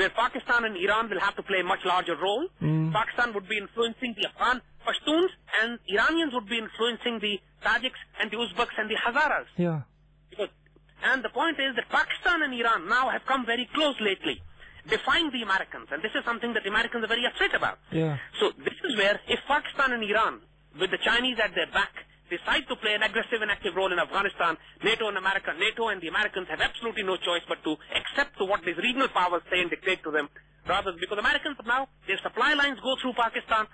where Pakistan and Iran will have to play a much larger role. Pakistan would be influencing the Afghan Pashtuns, and Iranians would be influencing the Tajiks and the Uzbeks and the Hazaras. Yeah. And the point is that Pakistan and Iran now have come very close lately, defying the Americans, and this is something that the Americans are very upset about. Yeah. So this is where, if Pakistan and Iran, with the Chinese at their back, decide to play an aggressive and active role in Afghanistan, NATO and the Americans have absolutely no choice but to accept to what these regional powers say and dictate to them, rather because Americans now, their supply lines go through Pakistan.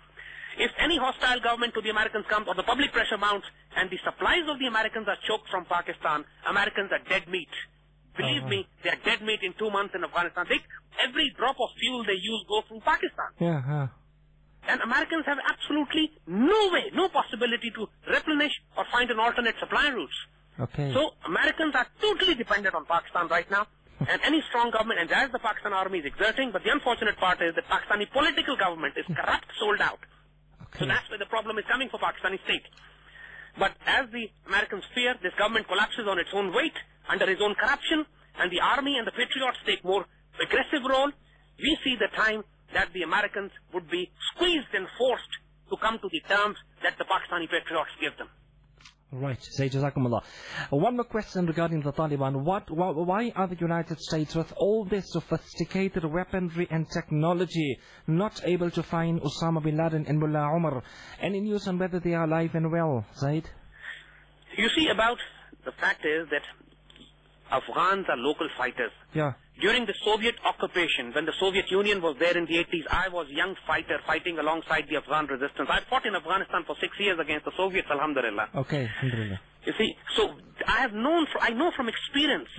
If any hostile government to the Americans comes or the public pressure mounts and the supplies of the Americans are choked from Pakistan, Americans are dead meat. Believe me, they are dead meat in 2 months in Afghanistan. Every drop of fuel they use goes through Pakistan. Yeah. And Americans have absolutely no way, no possibility to replenish or find an alternate supply routes. Okay. So Americans are totally dependent on Pakistan right now. And any strong government, and as the Pakistan army is exerting, but the unfortunate part is that Pakistani political government is corrupt, sold out. Okay. So that's where the problem is coming for Pakistani state. But as the Americans fear, this government collapses on its own weight, under its own corruption, and the army and the patriots take more aggressive role, we see the time that the Americans would be squeezed and forced to come to the terms that the Pakistani patriots give them. Right, Zaid, Jazakumullah. One more question regarding the Taliban. Why are the United States, with all this sophisticated weaponry and technology, not able to find Usama bin Ladin and Mullah Umar? Any news on whether they are alive and well, Zaid? You see, about the fact is that Afghans are local fighters. Yeah. During the Soviet occupation, when the Soviet Union was there in the 80s, I was a young fighter fighting alongside the Afghan resistance. I fought in Afghanistan for 6 years against the Soviets, alhamdulillah. Okay, alhamdulillah. You see, so I know from experience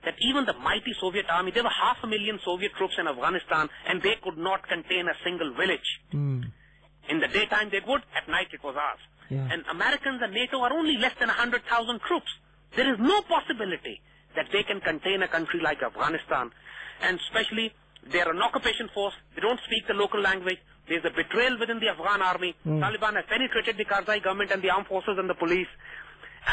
that even the mighty Soviet army, there were 500,000 Soviet troops in Afghanistan, and they could not contain a single village. In the daytime they would, at night it was ours. Yeah. And Americans and NATO are only less than 100,000 troops. There is no possibility that they can contain a country like Afghanistan. And especially, they are an occupation force. They don't speak the local language. There's a betrayal within the Afghan army. Taliban has penetrated the Karzai government and the armed forces and the police.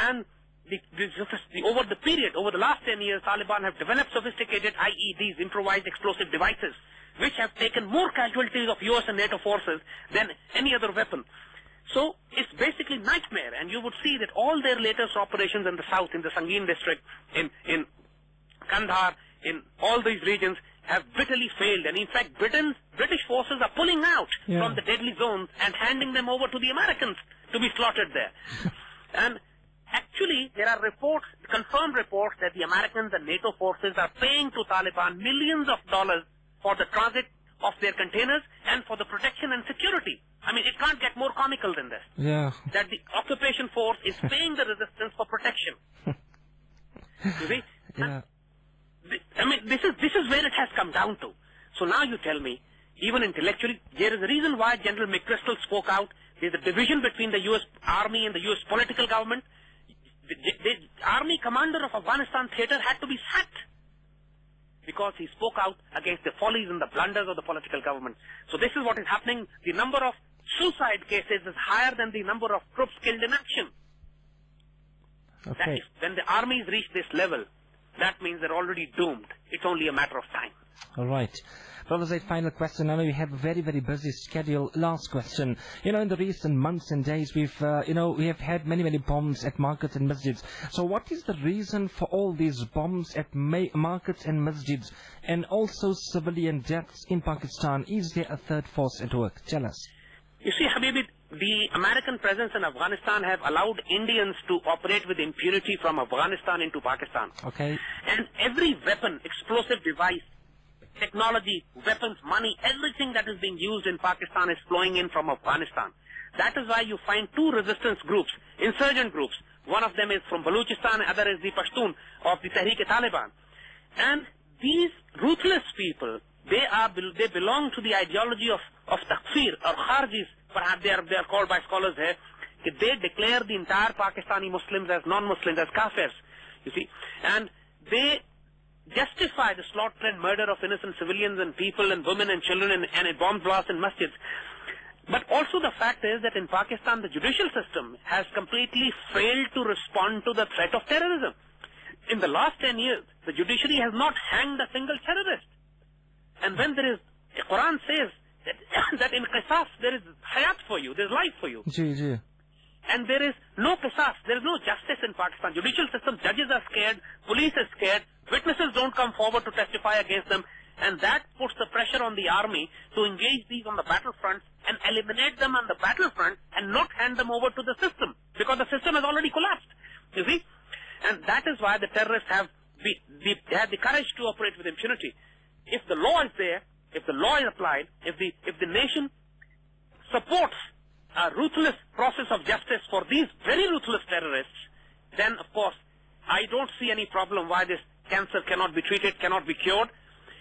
And over the period, over the last 10 years, Taliban have developed sophisticated IEDs, improvised explosive devices, which have taken more casualties of US and NATO forces than any other weapon. So it's basically nightmare, and you would see that all their latest operations in the south, in the Sangin district, in Kandahar, in all these regions have bitterly failed. And in fact, British forces are pulling out from the deadly zones and handing them over to the Americans to be slaughtered there. And actually, there are reports, confirmed reports, that the Americans and NATO forces are paying to Taliban millions of dollars for the transit of their containers and for the protection and security. I mean, it can't get more comical than this. Yeah. That the occupation force is paying the resistance for protection. You see? Yeah. I mean, this is where it has come down to. So now you tell me, even intellectually, there is a reason why General McChrystal spoke out. There's a division between the U.S. Army and the U.S. political government. The Army commander of Afghanistan theater had to be sacked because he spoke out against the follies and the blunders of the political government. So this is what is happening. The number of suicide cases is higher than the number of troops killed in action. Okay. When the armies reach this level, that means they're already doomed. It's only a matter of time. All right. Brother Zaid, final question. I know we have a very, very busy schedule. Last question. You know, in the recent months and days, we have had many, many bombs at markets and masjids. So what is the reason for all these bombs at markets and masjids, and also civilian deaths in Pakistan? Is there a third force at work? Tell us. You see, Habibi, the American presence in Afghanistan have allowed Indians to operate with impunity from Afghanistan into Pakistan. Okay. And every weapon, explosive device, technology, weapons, money, everything that is being used in Pakistan is flowing in from Afghanistan. That is why you find two resistance groups, insurgent groups. One of them is from Balochistan, other is the Pashtun of the Tehreek-e-Taliban. And these ruthless people, they belong to the ideology of takfir or kharjis, perhaps they are called by scholars here. They declare the entire Pakistani Muslims as non-Muslims, as kafirs, you see. And they justify the slaughter and murder of innocent civilians and people and women and children and a bomb blast in masjids. But also the fact is that in Pakistan, the judicial system has completely failed to respond to the threat of terrorism. In the last 10 years, the judiciary has not hanged a single terrorist. And when there is, the Quran says that in qisas there is hayat for you, there is life for you. And there is no qisas, there is no justice in Pakistan. Judicial system, judges are scared, police is scared, witnesses don't come forward to testify against them, and that puts the pressure on the army to engage these on the battlefront and eliminate them on the battlefront and not hand them over to the system, because the system has already collapsed, you see. And that is why the terrorists have the courage to operate with impunity. If the law is there, if the law is applied, if the nation supports a ruthless process of justice for these very ruthless terrorists, then of course I don't see any problem why this cancer cannot be treated, cannot be cured.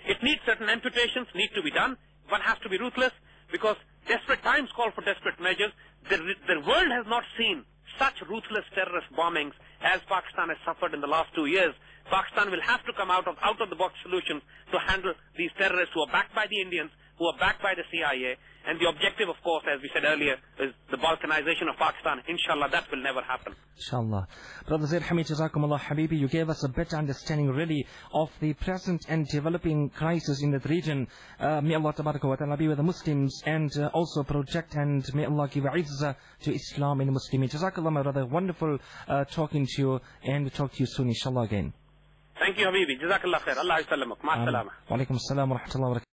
It needs certain amputations, need to be done. One has to be ruthless, because desperate times call for desperate measures. The world has not seen such ruthless terrorist bombings as Pakistan has suffered in the last 2 years. Pakistan will have to come out of the box solutions to handle these terrorists who are backed by the Indians, who are backed by the CIA. And the objective, of course, as we said earlier, is the balkanization of Pakistan. Inshallah, that will never happen. Inshallah. Brother Zaid Hamid, Jazakumullah Habibi, you gave us a better understanding really of the present and developing crisis in that region. May Allah Tabaraka wa Ta'ala be with the Muslims and also project, and may Allah give izzah to Islam and Muslimin. Jazakallah, my brother. Wonderful talking to you, and we'll talk to you soon, inshallah, again. Thank you, Habibi. Jazakallah khair. Allah yasallamak. Ma'as salama. Wa alaikum assalam wa rahmatullahi wa barakatuh.